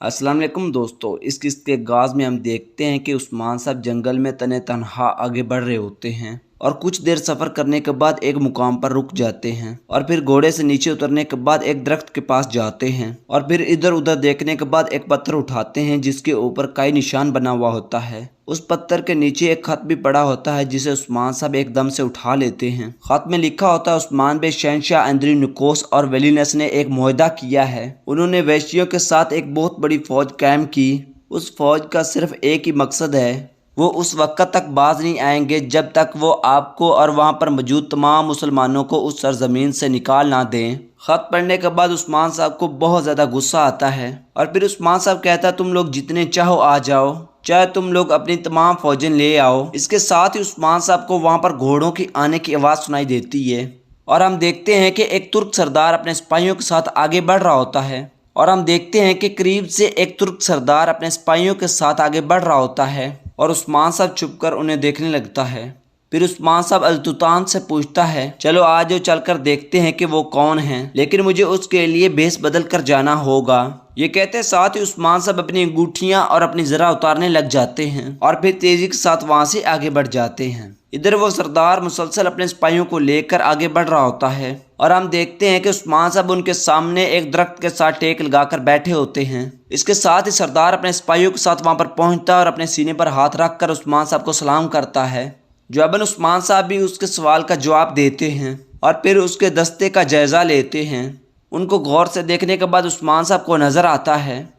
अस्सलाम वालेकुम दोस्तों, इस किस्त के आगाज़ में हम देखते हैं कि उस्मान साहब जंगल में तने तनहा आगे बढ़ रहे होते हैं और कुछ देर सफ़र करने के बाद एक मुकाम पर रुक जाते हैं और फिर घोड़े से नीचे उतरने के बाद एक दरख्त के पास जाते हैं और फिर इधर उधर देखने के बाद एक पत्थर उठाते हैं जिसके ऊपर काई निशान बना हुआ होता है। उस पत्थर के नीचे एक खत भी पड़ा होता है जिसे उस्मान साहब एकदम से उठा लेते हैं। खत में लिखा होता है उस्मान बे शहनशाह अंदरी नुकोस और वेलिनस ने एक मुआहदा किया है। उन्होंने वैशियों के साथ एक बहुत बड़ी फौज कायम की। उस फौज का सिर्फ एक ही मकसद है, वो उस वक्त तक बाज नहीं आएंगे जब तक वो आपको और वहाँ पर मौजूद तमाम मुसलमानों को उस सरजमीन से निकाल ना दें। खत पढ़ने के बाद उस्मान साहब को बहुत ज़्यादा गुस्सा आता है और फिर उस्मान साहब कहता है तुम लोग जितने चाहो आ जाओ, चाहे तुम लोग अपनी तमाम फौजें ले आओ। इसके साथ ही उस्मान साहब को वहाँ पर घोड़ों की आने की आवाज़ सुनाई देती है और हम देखते हैं कि एक तुर्क सरदार अपने सिपाहियों के साथ आगे बढ़ रहा होता है और हम देखते हैं कि करीब से एक तुर्क सरदार अपने सिपाहियों के साथ आगे बढ़ रहा होता है और उस्मान साहब छुपकर उन्हें देखने लगता है। फिर उस्मान साहब अल्तुतान से पूछता है चलो आज चलकर देखते हैं कि वो कौन है, लेकिन मुझे उसके लिए भेस बदल कर जाना होगा। ये कहते साथ ही उस्मान साहब अपनी अंगूठियां और अपनी जरा उतारने लग जाते हैं और फिर तेजी के साथ वहां से आगे बढ़ जाते हैं। इधर वो सरदार मुसलसल अपने सिपाहियों को लेकर आगे बढ़ रहा होता है और हम देखते हैं कि उस्मान साहब उनके सामने एक दरख्त के साथ टेक लगाकर बैठे होते हैं। इसके साथ ही सरदार अपने सिपाहियों के साथ वहां पर पहुंचता है और अपने सीने पर हाथ रखकर उस्मान साहब को सलाम करता है। जवाबन उस्मान साहब भी उसके सवाल का जवाब देते हैं और फिर उसके दस्ते का जायजा लेते हैं। उनको गौर से देखने के बाद उस्मान साहब को नजर आता है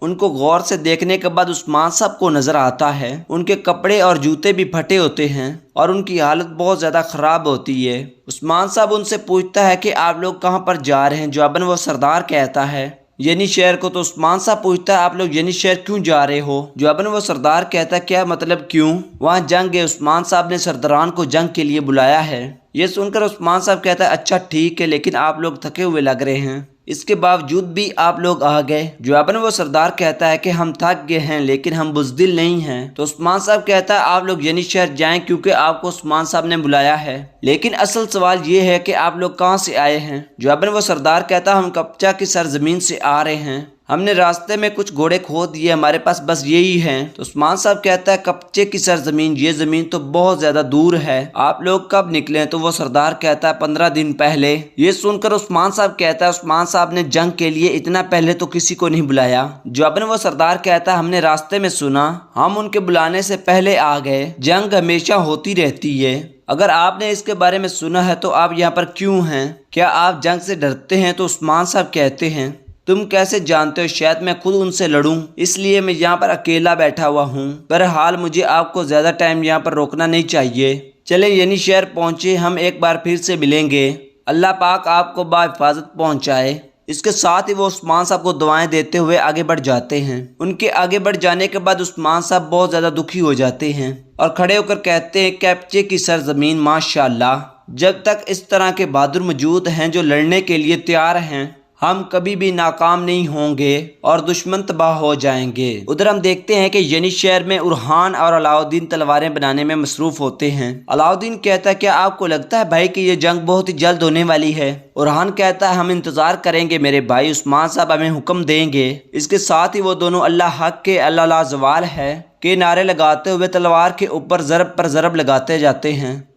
उनके कपड़े और जूते भी फटे होते हैं और उनकी हालत बहुत ज़्यादा ख़राब होती है। उस्मान साहब उनसे पूछता है कि आप लोग कहाँ पर जा रहे हैं। जवाबन वो सरदार कहता है यानी शहर को। तो उस्मान साहब पूछता है आप लोग यानी शहर क्यों जा रहे हो। जवाबन वो सरदार कहता है क्या मतलब क्यों, वहाँ जंग है, उस्मान साहब ने सरदारान को जंग के लिए बुलाया है। ये सुनकर उस्मान साहब कहता है अच्छा ठीक है, लेकिन आप लोग थके हुए लग रहे हैं, इसके बावजूद भी आप लोग आ गए। जवाबन वो सरदार कहता है कि हम थक गए हैं लेकिन हम बुज़दिल नहीं हैं। तो उस्मान साहब कहता है आप लोग यानी शहर जाएं क्योंकि आपको उस्मान साहब ने बुलाया है, लेकिन असल सवाल ये है कि आप लोग कहाँ से आए हैं। जवाबन वो सरदार कहता है हम कब्जा की सरजमीन से आ रहे हैं, हमने रास्ते में कुछ घोड़े खो दिए, हमारे पास बस यही हैं। तो उस्मान साहब कहता है कब्जे की सरजमीन, ये ज़मीन तो बहुत ज़्यादा दूर है, आप लोग कब निकले। तो वो सरदार कहता है 15 दिन पहले। ये सुनकर उस्मान साहब कहता है उस्मान साहब ने जंग के लिए इतना पहले तो किसी को नहीं बुलाया। जवाबन वो सरदार कहता है हमने रास्ते में सुना, हम उनके बुलाने से पहले आ गए, जंग हमेशा होती रहती है, अगर आपने इसके बारे में सुना है तो आप यहाँ पर क्यों हैं, क्या आप जंग से डरते हैं। तो उस्मान साहब कहते हैं तुम कैसे जानते हो, शायद मैं खुद उनसे लड़ूं, इसलिए मैं यहाँ पर अकेला बैठा हुआ हूँ। बहरहाल मुझे आपको ज़्यादा टाइम यहाँ पर रोकना नहीं चाहिए, चले यानी शहर पहुँचे, हम एक बार फिर से मिलेंगे, अल्लाह पाक आपको बाहिफाजत पहुँचाए। इसके साथ ही वो उस्मान साहब को दुआएं देते हुए आगे बढ़ जाते हैं। उनके आगे बढ़ जाने के बाद उस्मान साहब बहुत ज़्यादा दुखी हो जाते हैं और खड़े होकर कहते हैं कैप्चे की सरजमीन माशाल्लाह, जब तक इस तरह के बहादुर मौजूद हैं जो लड़ने के लिए तैयार हैं, हम कभी भी नाकाम नहीं होंगे और दुश्मन तबाह हो जाएंगे। उधर हम देखते हैं कि यनी शहर में उरहान और अलाउद्दीन तलवारें बनाने में मसरूफ होते हैं। अलाउद्दीन कहता है क्या आपको लगता है भाई कि ये जंग बहुत ही जल्द होने वाली है। उरहान कहता है हम इंतजार करेंगे मेरे भाई, उस्मान साहब हमें हुक्म देंगे। इसके साथ ही वो दोनों अल्लाह हक के अल्लाह ला ज़वाल है के नारे लगाते हुए तलवार के ऊपर ज़रब पर ज़रब लगाते जाते हैं।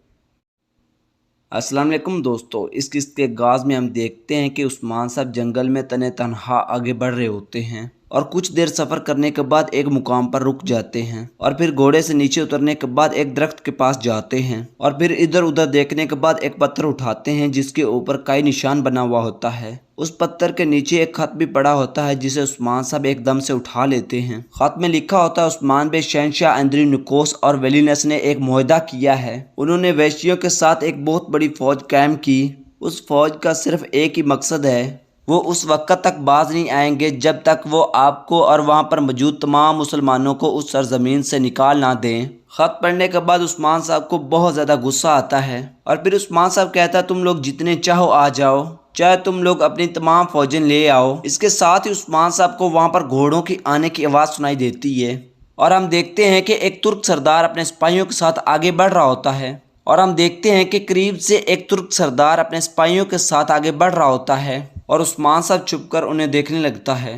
अस्सलाम वालेकुम दोस्तों, इस किस्त के आगाज़ में हम देखते हैं कि उस्मान साहब जंगल में तने तनहा आगे बढ़ रहे होते हैं और कुछ देर सफ़र करने के बाद एक मुकाम पर रुक जाते हैं और फिर घोड़े से नीचे उतरने के बाद एक दरख्त के पास जाते हैं और फिर इधर उधर देखने के बाद एक पत्थर उठाते हैं जिसके ऊपर काई निशान बना हुआ होता है। उस पत्थर के नीचे एक खत भी पड़ा होता है जिसे उस्मान साहब एकदम से उठा लेते हैं। खत में लिखा होता है उस्मान बे शहनशाह अंदरी नुकोस और वेलिनस ने एक मुआहदा किया है। उन्होंने वैशियों के साथ एक बहुत बड़ी फौज कायम की। उस फौज का सिर्फ एक ही मकसद है, वो उस वक्त तक बाज नहीं आएंगे जब तक वो आपको और वहाँ पर मौजूद तमाम मुसलमानों को उस सरजमीन से निकाल ना दें। खत पढ़ने के बाद उस्मान साहब को बहुत ज़्यादा गुस्सा आता है और फिर उस्मान साहब कहता है तुम लोग जितने चाहो आ जाओ, चाहे तुम लोग अपनी तमाम फौजें ले आओ। इसके साथ ही उस्मान साहब को वहाँ पर घोड़ों की आने की आवाज़ सुनाई देती है और हम देखते हैं कि एक तुर्क सरदार अपने सिपाहियों के साथ आगे बढ़ रहा होता है और हम देखते हैं कि करीब से एक तुर्क सरदार अपने सिपाहियों के साथ आगे बढ़ रहा होता है और उस्मान साहब छुपकर उन्हें देखने लगता है।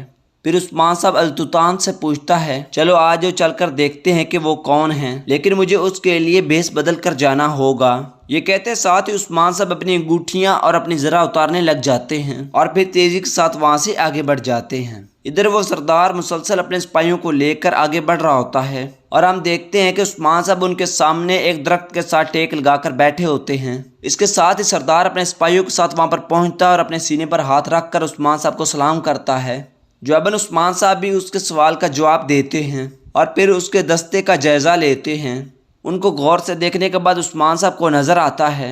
फिर उस्मान साहब अल्तुतान से पूछता है, चलो आज जो चलकर देखते हैं कि वो कौन है, लेकिन मुझे उसके लिए भेस बदल कर जाना होगा। ये कहते साथ ही उस्मान साहब अपनी अंगूठियां और अपनी जरा उतारने लग जाते हैं और फिर तेजी के साथ वहां से आगे बढ़ जाते हैं। इधर वो सरदार मुसलसल अपने सिपाहियों को लेकर आगे बढ़ रहा होता है और हम देखते हैं कि उस्मान साहब उनके सामने एक दरख्त के साथ टेक लगाकर बैठे होते हैं। इसके साथ ही सरदार अपने सिपाहियों के साथ वहां पर पहुंचता है और अपने सीने पर हाथ रखकर उस्मान साहब को सलाम करता है। जवाबन उस्मान साहब भी उसके सवाल का जवाब देते हैं और फिर उसके दस्ते का जायजा लेते हैं। उनको गौर से देखने के बाद उस्मान साहब को नजर आता है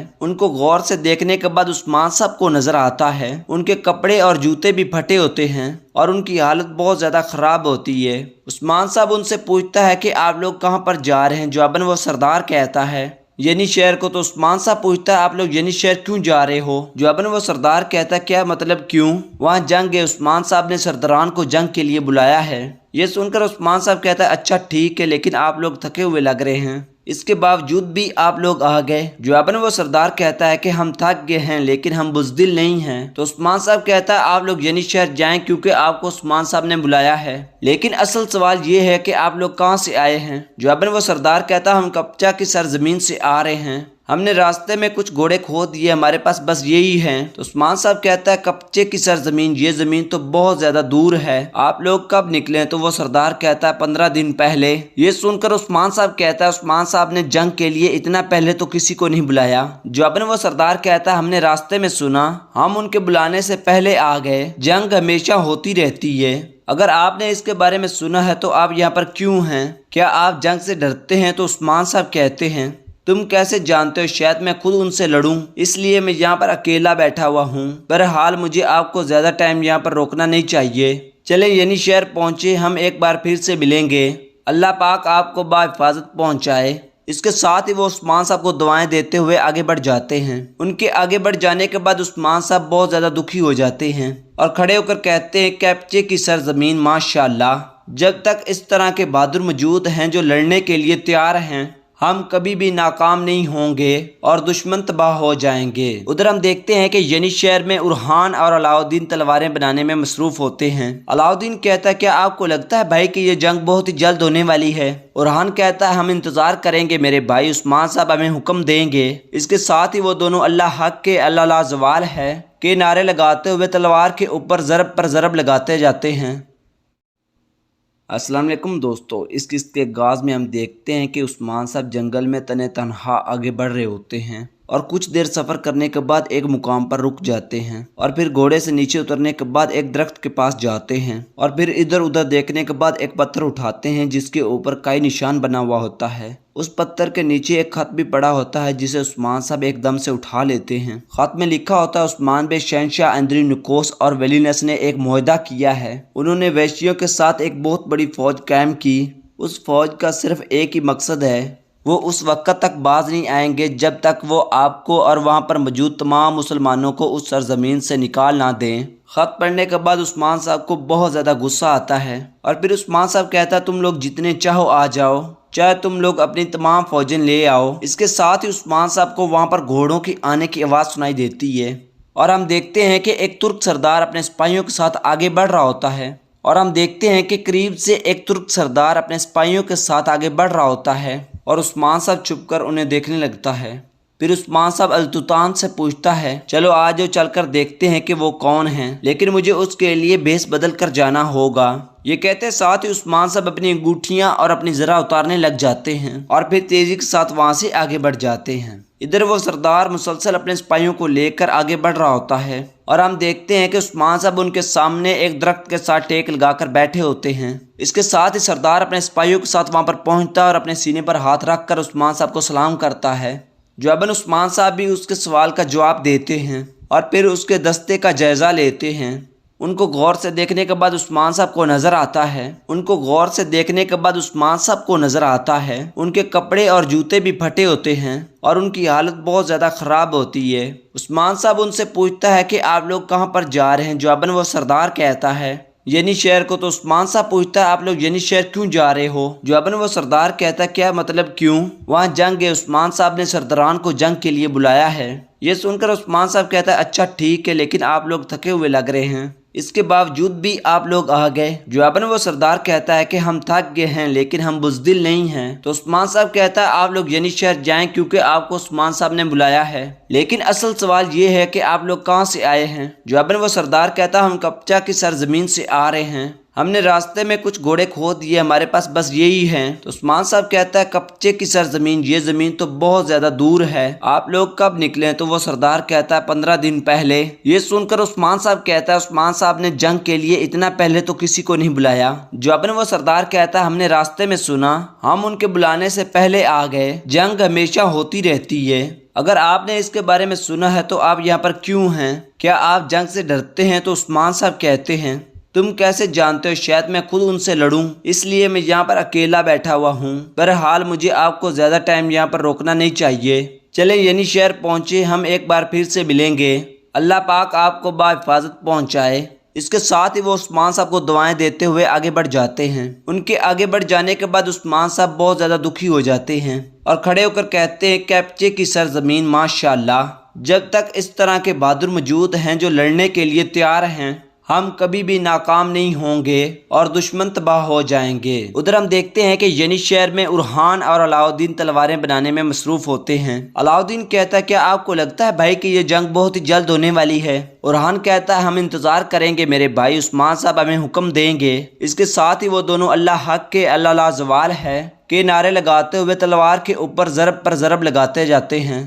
उनके कपड़े और जूते भी फटे होते हैं और उनकी हालत बहुत ज़्यादा ख़राब होती है। उस्मान साहब उनसे पूछता है कि आप लोग कहाँ पर जा रहे हैं। जवाबन वो सरदार कहता है यानी शहर को। तो उस्मान साहब पूछता है आप लोग यानी शहर क्यों जा रहे हो। जवाबन वो सरदार कहता है क्या मतलब क्यों, वहाँ जंग है, उस्मान साहब ने सरदारान को जंग के लिए बुलाया है। ये सुनकर उस्मान साहब कहता है अच्छा ठीक है, लेकिन आप लोग थके हुए लग रहे हैं, इसके बावजूद भी आप लोग आ गए। जवाबन वो सरदार कहता है कि हम थक गए हैं लेकिन हम बुज़दिल नहीं हैं। तो उस्मान साहब कहता है आप लोग यानी शहर जाएं क्योंकि आपको उस्मान साहब ने बुलाया है, लेकिन असल सवाल ये है कि आप लोग कहाँ से आए हैं। जवाबन वो सरदार कहता है हम कब्जा की सरजमीन से आ रहे हैं, हमने रास्ते में कुछ घोड़े खो दिए, हमारे पास बस यही हैं। तो उस्मान साहब कहता है कब्जे की सरजमीन, ये ज़मीन तो बहुत ज़्यादा दूर है, आप लोग कब निकले। तो वो सरदार कहता है 15 दिन पहले। ये सुनकर उस्मान साहब कहता है उस्मान साहब ने जंग के लिए इतना पहले तो किसी को नहीं बुलाया। जवाबन वो सरदार कहता है हमने रास्ते में सुना, हम उनके बुलाने से पहले आ गए, जंग हमेशा होती रहती है, अगर आपने इसके बारे में सुना है तो आप यहाँ पर क्यों हैं, क्या आप जंग से डरते हैं। तो उस्मान साहब कहते हैं तुम कैसे जानते हो, शायद मैं खुद उनसे लड़ूं, इसलिए मैं यहाँ पर अकेला बैठा हुआ हूँ। बहरहाल मुझे आपको ज़्यादा टाइम यहाँ पर रोकना नहीं चाहिए, चले यानी शहर पहुँचे, हम एक बार फिर से मिलेंगे, अल्लाह पाक आपको बाहिफाजत पहुँचाए। इसके साथ ही वो उस्मान साहब को दुआएं देते हुए आगे बढ़ जाते हैं। उनके आगे बढ़ जाने के बाद उस्मान साहब बहुत ज़्यादा दुखी हो जाते हैं और खड़े होकर कहते हैं कैप्चे की सरजमीन माशाल्लाह, जब तक इस तरह के बहादुर मौजूद हैं जो लड़ने के लिए तैयार हैं, हम कभी भी नाकाम नहीं होंगे और दुश्मन तबाह हो जाएंगे। उधर हम देखते हैं कि यनी शहर में उरहान और अलाउद्दीन तलवारें बनाने में मसरूफ होते हैं। अलाउद्दीन कहता है क्या आपको लगता है भाई कि ये जंग बहुत ही जल्द होने वाली है। उरहान कहता है हम इंतजार करेंगे मेरे भाई, उस्मान साहब हमें हुक्म देंगे। इसके साथ ही वो दोनों अल्लाह हक के अल्लाह लाजवाल है के नारे लगाते हुए तलवार के ऊपर ज़रब पर ज़रब लगाते जाते हैं। अस्सलाम वालेकुम दोस्तों, इस किस्त के आगाज़ में हम देखते हैं कि उस्मान साहब जंगल में तने तनहा आगे बढ़ रहे होते हैं और कुछ देर सफ़र करने के बाद एक मुकाम पर रुक जाते हैं और फिर घोड़े से नीचे उतरने के बाद एक दरख्त के पास जाते हैं और फिर इधर उधर देखने के बाद एक पत्थर उठाते हैं जिसके ऊपर कई निशान बना हुआ होता है। उस पत्थर के नीचे एक खत भी पड़ा होता है जिसे उस्मान साहब एकदम से उठा लेते हैं। खत में लिखा होता है उस्मान बे शहनशाह अंद्री नुकोस और वेलिनस ने एक मुआहदा किया है, उन्होंने वैशियों के साथ एक बहुत बड़ी फौज कायम की, उस फौज का सिर्फ एक ही मकसद है, वो उस वक्त तक बाज नहीं आएंगे जब तक वो आपको और वहाँ पर मौजूद तमाम मुसलमानों को उस सरजमीन से निकाल ना दें। खत पढ़ने के बाद उस्मान साहब को बहुत ज़्यादा गुस्सा आता है और फिर उस्मान साहब कहता है तुम लोग जितने चाहो आ जाओ, चाहे तुम लोग अपनी तमाम फौजें ले आओ। इसके साथ ही उस्मान साहब को वहाँ पर घोड़ों की आने की आवाज़ सुनाई देती है और हम देखते हैं कि एक तुर्क सरदार अपने सिपाहियों के साथ आगे बढ़ रहा होता है और हम देखते हैं कि करीब से एक तुर्क सरदार अपने सिपाहियों के साथ आगे बढ़ रहा होता है और उस्मान साहब छुपकर उन्हें देखने लगता है। फिर उस्मान साहब अल्तुतान से पूछता है चलो आज जो चलकर देखते हैं कि वो कौन है, लेकिन मुझे उसके लिए भेस बदल कर जाना होगा। ये कहते साथ ही उस्मान साहब अपनी अंगूठियां और अपनी जरा उतारने लग जाते हैं और फिर तेजी के साथ वहां से आगे बढ़ जाते हैं। इधर वो सरदार मुसलसल अपने सिपाहियों को लेकर आगे बढ़ रहा होता है और हम देखते हैं कि उस्मान साहब उनके सामने एक दरख्त के साथ टेक लगाकर बैठे होते हैं। इसके साथ ही सरदार अपने सिपाहियों के साथ वहां पर पहुंचता है और अपने सीने पर हाथ रखकर उस्मान साहब को सलाम करता है। जवाबन उस्मान साहब भी उसके सवाल का जवाब देते हैं और फिर उसके दस्ते का जायजा लेते हैं। उनको गौर से देखने के बाद उस्मान साहब को नजर आता है उनके कपड़े और जूते भी फटे होते हैं और उनकी हालत बहुत ज़्यादा ख़राब होती है। उस्मान साहब उनसे पूछता है कि आप लोग कहाँ पर जा रहे हैं। जवाबन वो सरदार कहता है यानी शहर को। तो उस्मान साहब पूछता है आप लोग यानी शहर क्यों जा रहे हो। जवाबन वो सरदार कहता है क्या मतलब क्यों, वहाँ जंग है, उस्मान साहब ने सरदारान को जंग के लिए बुलाया है। ये सुनकर उस्मान साहब कहता है अच्छा ठीक है, लेकिन आप लोग थके हुए लग रहे हैं, इसके बावजूद भी आप लोग आ गए। जवाबन वो सरदार कहता है कि हम थक गए हैं लेकिन हम बुज़दिल नहीं हैं। तो उस्मान साहब कहता है आप लोग यनी शहर जाएं क्योंकि आपको उस्मान साहब ने बुलाया है। लेकिन असल सवाल ये है कि आप लोग कहाँ से आए हैं। जवाबन वो सरदार कहता है हम कब्जा की सरजमीन से आ रहे हैं, हमने रास्ते में कुछ घोड़े खो दिए, हमारे पास बस यही हैं। तो उस्मान साहब कहता है कब्जे की सरजमीन, ये ज़मीन तो बहुत ज़्यादा दूर है, आप लोग कब निकले? तो वो सरदार कहता है 15 दिन पहले। ये सुनकर उस्मान साहब कहता है उस्मान साहब ने जंग के लिए इतना पहले तो किसी को नहीं बुलाया। जवाबन वो सरदार कहता है हमने रास्ते में सुना, हम उनके बुलाने से पहले आ गए। जंग हमेशा होती रहती है, अगर आपने इसके बारे में सुना है तो आप यहाँ पर क्यों हैं? क्या आप जंग से डरते हैं? तो उस्मान साहब कहते हैं तुम कैसे जानते हो, शायद मैं खुद उनसे लड़ूं, इसलिए मैं यहाँ पर अकेला बैठा हुआ हूँ। बहरहाल मुझे आपको ज़्यादा टाइम यहाँ पर रोकना नहीं चाहिए, चले यनी शहर पहुँचे, हम एक बार फिर से मिलेंगे, अल्लाह पाक आपको बाहिफाजत पहुँचाए। इसके साथ ही वो उस्मान साहब को दुआएं देते हुए आगे बढ़ जाते हैं। उनके आगे बढ़ जाने के बाद उस्मान साहब बहुत ज़्यादा दुखी हो जाते हैं और खड़े होकर कहते हैं कब्जे की सरजमीन माशाअल्लाह, जब तक इस तरह के बहादुर मौजूद हैं जो लड़ने के लिए तैयार हैं, हम कभी भी नाकाम नहीं होंगे और दुश्मन तबाह हो जाएंगे। उधर हम देखते हैं कि यनी शहर में उरहान और अलाउद्दीन तलवारें बनाने में मसरूफ होते हैं। अलाउद्दीन कहता है क्या आपको लगता है भाई कि ये जंग बहुत ही जल्द होने वाली है? उरहान कहता है हम इंतजार करेंगे मेरे भाई, उस्मान साहब हमें हुक्म देंगे। इसके साथ ही वो दोनों अल्लाह हक के अल्लाह लाजवाल है के नारे लगाते हुए तलवार के ऊपर ज़रब पर ज़रब लगाते जाते हैं।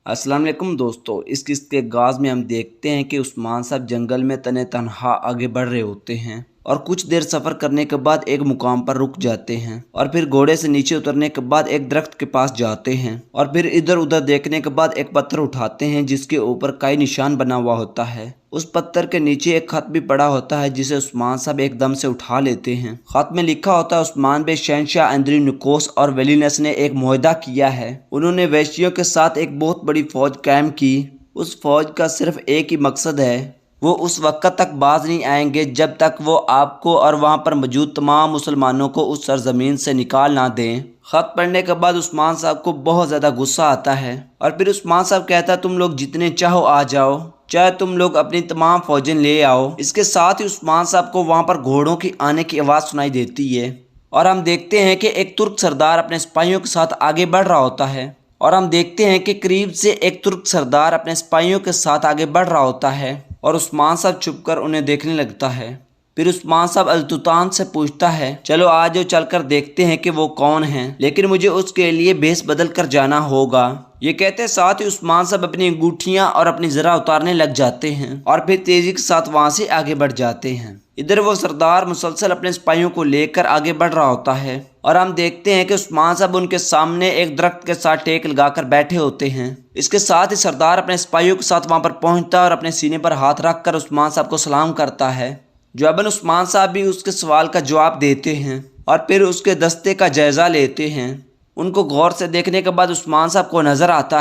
अस्सलाम वालेकुम दोस्तों, इस किस्त के आगाज़ में हम देखते हैं कि उस्मान साहब जंगल में तने तनहा आगे बढ़ रहे होते हैं और कुछ देर सफ़र करने के बाद एक मुकाम पर रुक जाते हैं और फिर घोड़े से नीचे उतरने के बाद एक दरख्त के पास जाते हैं और फिर इधर उधर देखने के बाद एक पत्थर उठाते हैं जिसके ऊपर कई निशान बना हुआ होता है। उस पत्थर के नीचे एक खत भी पड़ा होता है जिसे उस्मान साहब एकदम से उठा लेते हैं। खत में लिखा होता है उस्मान बे शहनशाह अंदरी नुकोस और वेलिनस ने एक मुआहदा किया है। उन्होंने वैश्यों के साथ एक बहुत बड़ी फौज कायम की। उस फौज का सिर्फ एक ही मकसद है, वो उस वक्त तक बाज नहीं आएंगे जब तक वो आपको और वहाँ पर मौजूद तमाम मुसलमानों को उस सरजमीन से निकाल ना दें। ख़त पढ़ने के बाद उस्मान साहब को बहुत ज़्यादा गुस्सा आता है और फिर उस्मान साहब कहता है तुम लोग जितने चाहो आ जाओ, चाहे तुम लोग अपनी तमाम फौजें ले आओ। इसके साथ ही उस्मान साहब को वहाँ पर घोड़ों की आने की आवाज़ सुनाई देती है और हम देखते हैं कि एक तुर्क सरदार अपने सिपाहियों के साथ आगे बढ़ रहा होता है और हम देखते हैं कि करीब से एक तुर्क सरदार अपने सिपाहियों के साथ आगे बढ़ रहा होता है और उस्मान साहब छुपकर उन्हें देखने लगता है। फिर उस्मान साहब अल्तुतान से पूछता है चलो आज चलकर देखते हैं कि वो कौन है, लेकिन मुझे उसके लिए भेस बदल कर जाना होगा। ये कहते साथ ही उस्मान साहब अपनी अंगूठियां और अपनी जरा उतारने लग जाते हैं और फिर तेजी के साथ वहां से आगे बढ़ जाते हैं। इधर वो सरदार मुसलसल अपने सिपाहियों को लेकर आगे बढ़ रहा होता है और हम देखते हैं कि उस्मान साहब उनके सामने एक दरख्त के साथ टेक लगाकर बैठे होते हैं। इसके साथ ही सरदार अपने सिपाहियों के साथ वहां पर पहुंचता है और अपने सीने पर हाथ रखकर उस्मान साहब को सलाम करता है। जवाबन उस्मान साहब भी उसके सवाल का जवाब देते हैं और फिर उसके दस्ते का जायज़ा लेते हैं। उनको गौर से देखने के बाद उस्मान साहब को नज़र आता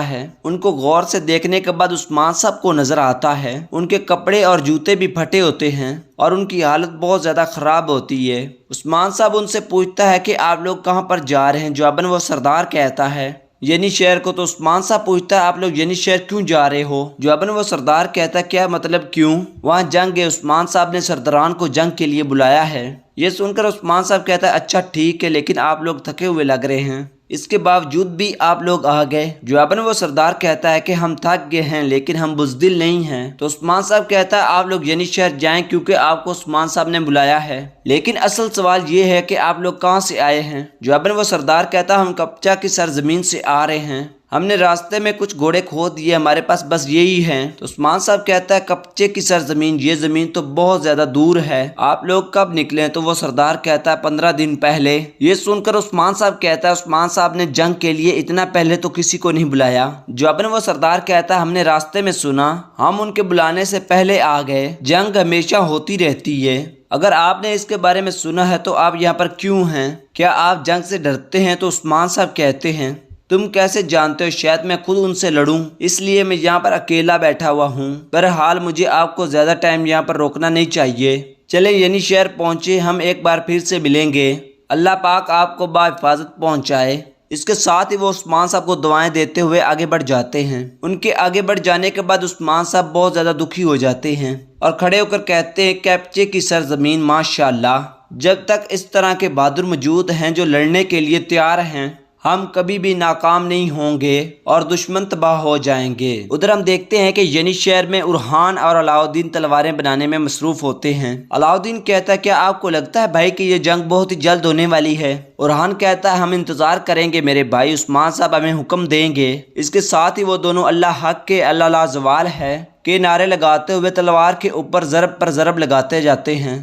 है उनके कपड़े और जूते भी फटे होते हैं और उनकी हालत बहुत ज़्यादा ख़राब होती है। उस्मान साहब उनसे पूछता है कि आप लोग कहाँ पर जा रहे हैं? जवाबन वो सरदार कहता है यनी शहर को। तो उस्मान साहब पूछता है आप लोग यनी शहर क्यों जा रहे हो? जवाबन वो सरदार कहता है क्या मतलब क्यों? वहाँ जंग है, उस्मान साहब ने सरदारान को जंग के लिए बुलाया है। ये सुनकर उस्मान साहब कहता है अच्छा ठीक है, लेकिन आप लोग थके हुए लग रहे हैं, इसके बावजूद भी आप लोग आ गए। जवाबन वो सरदार कहता है कि हम थक गए हैं लेकिन हम बुज़दिल नहीं हैं। तो उस्मान साहब कहता है आप लोग यनी शहर जाएं क्योंकि आपको उस्मान साहब ने बुलाया है, लेकिन असल सवाल ये है कि आप लोग कहाँ से आए हैं? जवाबन वो सरदार कहता है हम कब्जा की सरजमीन से आ रहे हैं, हमने रास्ते में कुछ घोड़े खो दिए, हमारे पास बस यही हैं। तो उस्मान साहब कहता है कब्जे की सरजमीन, ये ज़मीन तो बहुत ज़्यादा दूर है, आप लोग कब निकले? तो वो सरदार कहता है 15 दिन पहले। ये सुनकर उस्मान साहब कहता है उस्मान साहब ने जंग के लिए इतना पहले तो किसी को नहीं बुलाया। जवाबन वो सरदार कहता है हमने रास्ते में सुना, हम उनके बुलाने से पहले आ गए। जंग हमेशा होती रहती है, अगर आपने इसके बारे में सुना है तो आप यहाँ पर क्यों हैं? क्या आप जंग से डरते हैं? तो उस्मान साहब कहते हैं तुम कैसे जानते हो, शायद मैं खुद उनसे लड़ूं, इसलिए मैं यहाँ पर अकेला बैठा हुआ हूँ। बहरहाल मुझे आपको ज़्यादा टाइम यहाँ पर रोकना नहीं चाहिए, चले यनी शहर पहुँचे, हम एक बार फिर से मिलेंगे, अल्लाह पाक आपको बाहिफाजत पहुँचाए। इसके साथ ही वो उस्मान साहब को दुआएं देते हुए आगे बढ़ जाते हैं। उनके आगे बढ़ जाने के बाद उस्मान साहब बहुत ज़्यादा दुखी हो जाते हैं और खड़े होकर कहते हैं, कैप्चे की सरजमीन माशाअल्लाह, जब तक इस तरह के बहादुर मौजूद हैं जो लड़ने के लिए तैयार हैं, हम कभी भी नाकाम नहीं होंगे और दुश्मन तबाह हो जाएंगे। उधर हम देखते हैं कि यनी शहर में उरहान और अलाउद्दीन तलवारें बनाने में मसरूफ होते हैं। अलाउद्दीन कहता है, क्या आपको लगता है भाई कि ये जंग बहुत ही जल्द होने वाली है? उरहान कहता है, हम इंतजार करेंगे मेरे भाई, उस्मान साहब हमें हुक्म देंगे। इसके साथ ही वो दोनों अल्लाह हक के अल्लाह लाजवाल है के नारे लगाते हुए तलवार के ऊपर ज़रब पर ज़रब लगाते जाते हैं।